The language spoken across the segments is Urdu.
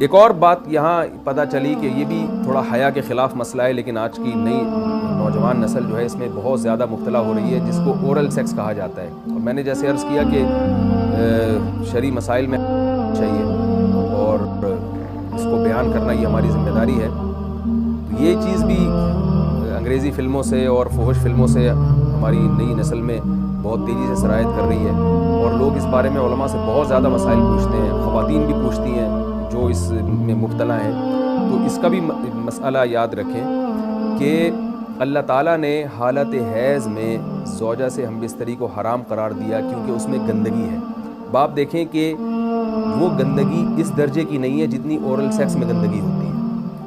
ایک اور بات یہاں پتہ چلی کہ یہ بھی تھوڑا حیا کے خلاف مسئلہ ہے، لیکن آج کی نئی نوجوان نسل جو ہے اس میں بہت زیادہ مبتلا ہو رہی ہے، جس کو اورل سیکس کہا جاتا ہے۔ اور میں نے جیسے عرض کیا کہ شرعی مسائل میں چاہیے اور اس کو بیان کرنا یہ ہماری ذمہ داری ہے۔ تو یہ چیز بھی انگریزی فلموں سے اور فحش فلموں سے ہماری نئی نسل میں بہت تیزی سے سرایت کر رہی ہے، اور لوگ اس بارے میں علماء سے بہت زیادہ مسائل پوچھتے ہیں، خواتین بھی پوچھتی ہیں جو اس میں مبتلا ہیں۔ تو اس کا بھی مسئلہ یاد رکھیں کہ اللہ تعالیٰ نے حالت حیض میں زوجہ سے ہم بستری کو حرام قرار دیا کیونکہ اس میں گندگی ہے۔ باپ دیکھیں کہ وہ گندگی اس درجے کی نہیں ہے جتنی اورل سیکس میں گندگی ہوتی ہے۔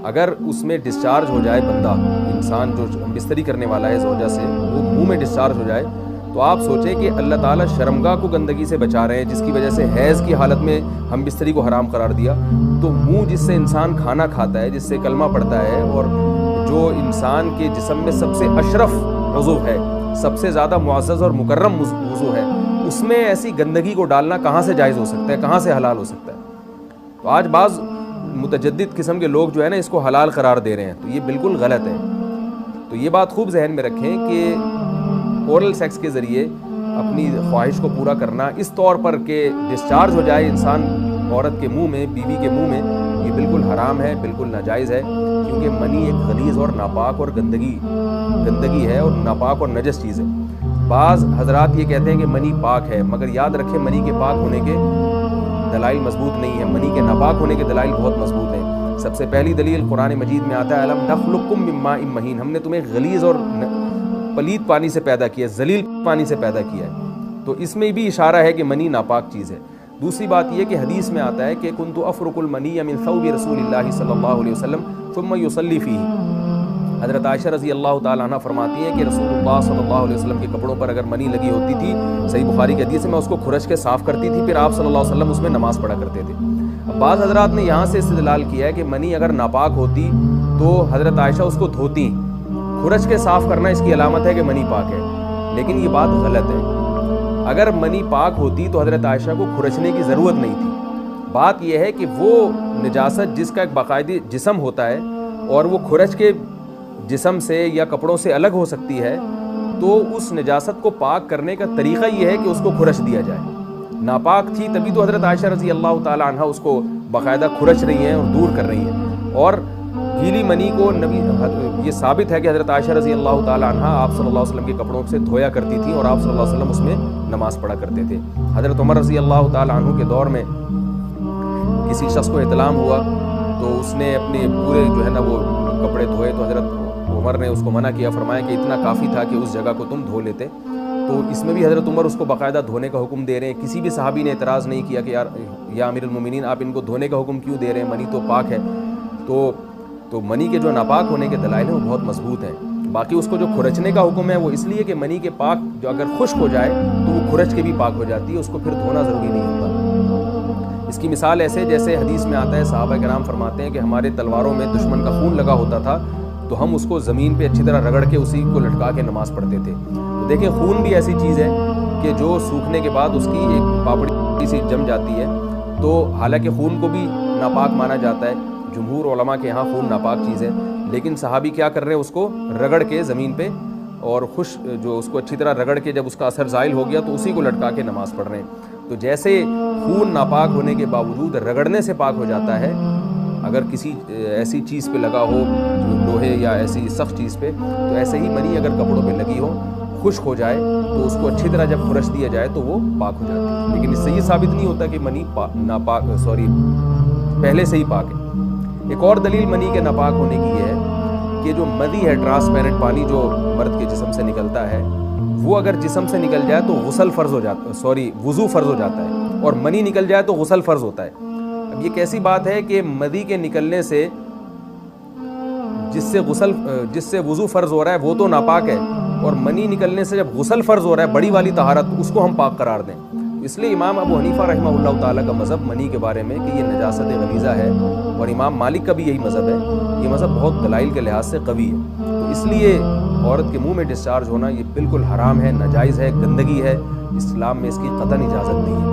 اگر اس میں ڈسچارج ہو جائے بندہ، انسان جو ہم بستری کرنے والا ہے زوجہ سے، وہ منہ میں ڈسچارج ہو جائے، تو آپ سوچیں کہ اللہ تعالیٰ شرمگاہ کو گندگی سے بچا رہے ہیں، جس کی وجہ سے حیض کی حالت میں ہم بستری کو حرام قرار دیا۔ تو منہ جس سے انسان کھانا کھاتا ہے، جس سے کلمہ پڑھتا ہے، اور جو انسان کے جسم میں سب سے اشرف عضو ہے، سب سے زیادہ معزز اور مکرم عضو ہے، اس میں ایسی گندگی کو ڈالنا کہاں سے جائز ہو سکتا ہے، کہاں سے حلال ہو سکتا ہے؟ تو آج بعض متجدد قسم کے لوگ جو ہے نا اس کو حلال قرار دے رہے ہیں، تو یہ بالکل غلط ہے۔ تو یہ بات خوب ذہن میں رکھیں کہ اورل سیکس کے ذریعے اپنی خواہش کو پورا کرنا اس طور پر کہ ڈسچارج ہو جائے انسان عورت کے منہ میں، بیوی کے منہ میں، یہ بالکل حرام ہے، بالکل ناجائز ہے، کیونکہ منی ایک غلیظ اور ناپاک اور گندگی ہے اور ناپاک اور نجس چیز ہے۔ بعض حضرات یہ کہتے ہیں کہ منی پاک ہے، مگر یاد رکھیں منی کے پاک ہونے کے دلائل مضبوط نہیں ہیں، منی کے ناپاک ہونے کے دلائل بہت مضبوط ہیں۔ سب سے پہلی دلیل قرآن مجید میں آتا ہے الم نخلقکم من ماء مہین، ہم نے تمہیں غلیظ اور پلید پانی سے پیدا کیا ہے، ذلیل پانی سے پیدا کیا ہے۔ تو اس میں بھی اشارہ ہے کہ منی ناپاک چیز ہے۔ دوسری بات یہ کہ حدیث میں آتا ہے کہ کنت افرق المنی من ثوب رسول اللہ صلی اللہ علیہ وسلم ثم یصلی فیہ۔ حضرت عائشہ رضی اللہ تعالیٰ عنہ فرماتی ہیں کہ رسول اللہ صلی اللہ علیہ وسلم کے کپڑوں پر اگر منی لگی ہوتی تھی، صحیح بخاری کی حدیث ہے، میں اس کو کھرچ کے صاف کرتی تھی، پھر آپ صلی اللہ علیہ وسلم اس میں نماز پڑھا کرتے تھے۔ اب بعض حضرات نے یہاں سے استدلال کیا ہے کہ منی اگر ناپاک ہوتی تو حضرت عائشہ اس کو دھوتی، کھرچ کے صاف کرنا اس کی علامت ہے کہ منی پاک ہے، لیکن یہ بات غلط ہے۔ اگر منی پاک ہوتی تو حضرت عائشہ کو کھرچنے کی ضرورت نہیں تھی۔ بات یہ ہے کہ وہ نجاست جس کا ایک باقاعدی جسم ہوتا ہے اور وہ کھرچ کے جسم سے یا کپڑوں سے الگ ہو سکتی ہے، تو اس نجاست کو پاک کرنے کا طریقہ یہ ہے کہ اس کو کھرچ دیا جائے۔ ناپاک تھی تبھی تو حضرت عائشہ رضی اللہ تعالیٰ عنہ اس کو باقاعدہ کھرچ رہی ہیں اور دور کر رہی ہیں۔ اور گیلی منی کو یہ ثابت ہے کہ حضرت عائشہ رضی اللہ تعالیٰ عنہ آپ صلی اللہ علیہ وسلم کے کپڑوں سے دھویا کرتی تھیں اور آپ صلی اللہ علیہ وسلم اس میں نماز پڑھا کرتے تھے۔ حضرت عمر رضی اللہ تعالیٰ عنہ کے دور میں کسی شخص کو احتلام ہوا تو اس نے اپنے پورے جو ہے نا وہ کپڑے دھوئے، تو حضرت عمر نے اس کو منع کیا، فرمایا کہ اتنا کافی تھا کہ اس جگہ کو تم دھو لیتے۔ تو اس میں بھی حضرت عمر اس کو باقاعدہ دھونے کا حکم دے رہے ہیں۔ کسی بھی صحابی نے اعتراض نہیں کیا کہ یا امیر المومنین آپ ان کو دھونے کا حکم کیوں دے رہے ہیں، منی تو پاک ہے۔ تو منی کے جو ناپاک ہونے کے دلائل ہیں وہ بہت مضبوط ہیں۔ باقی اس کو جو کھرچنے کا حکم ہے وہ اس لیے کہ منی کے پاک جو اگر خشک ہو جائے تو وہ کھرچ کے بھی پاک ہو جاتی ہے، اس کو پھر دھونا ضروری نہیں ہوتا۔ اس کی مثال ایسے جیسے حدیث میں آتا ہے، صحابہ کرام فرماتے ہیں کہ ہمارے تلواروں میں دشمن کا خون لگا ہوتا تھا تو ہم اس کو زمین پہ اچھی طرح رگڑ کے اسی کو لٹکا کے نماز پڑھتے تھے۔ تو دیکھیں خون بھی ایسی چیز ہے کہ جو سوکھنے کے بعد اس کی ایک پاپڑی سی جم جاتی ہے، تو حالانکہ خون کو بھی ناپاک مانا جاتا ہے، جمہور علماء کے ہاں خون ناپاک چیز ہے، لیکن صحابی کیا کر رہے ہیں، اس کو رگڑ کے زمین پہ اور جو اس کو اچھی طرح رگڑ کے جب اس کا اثر زائل ہو گیا تو اسی کو لٹکا کے نماز پڑھ رہے ہیں۔ تو جیسے خون ناپاک ہونے کے باوجود رگڑنے سے پاک ہو جاتا ہے، اگر کسی ایسی چیز پہ لگا ہو لوہے یا ایسی سخت چیز پہ، تو ایسے ہی منی اگر کپڑوں پہ لگی ہو، خشک ہو جائے تو اس کو اچھی طرح جب کھرچ دیا جائے تو وہ پاک ہو جاتی ہے۔ لیکن اس سے یہ ثابت نہیں ہوتا کہ منی پہلے سے ہی پاک ہے۔ ایک اور دلیل منی کے ناپاک ہونے کی یہ ہے کہ جو مدی ہے، ٹرانسپیرنٹ پانی جو مرد کے جسم سے نکلتا ہے، وہ اگر جسم سے نکل جائے تو وضو فرض ہو جاتا ہے، اور منی نکل جائے تو غسل فرض ہوتا ہے۔ اب یہ کیسی بات ہے کہ مدی کے نکلنے سے جس سے وضو فرض ہو رہا ہے وہ تو ناپاک ہے، اور منی نکلنے سے جب غسل فرض ہو رہا ہے بڑی والی طہارت، اس کو ہم پاک قرار دیں۔ اس لیے امام ابو حنیفہ رحمہ اللہ تعالیٰ کا مذہب منی کے بارے میں کہ یہ نجاست غلیظہ ہے، اور امام مالک کا بھی یہی مذہب ہے، یہ مذہب بہت دلائل کے لحاظ سے قوی ہے۔ تو اس لیے عورت کے منہ میں ڈسچارج ہونا یہ بالکل حرام ہے، ناجائز ہے، گندگی ہے، اسلام میں اس کی قطعاً اجازت نہیں ہے۔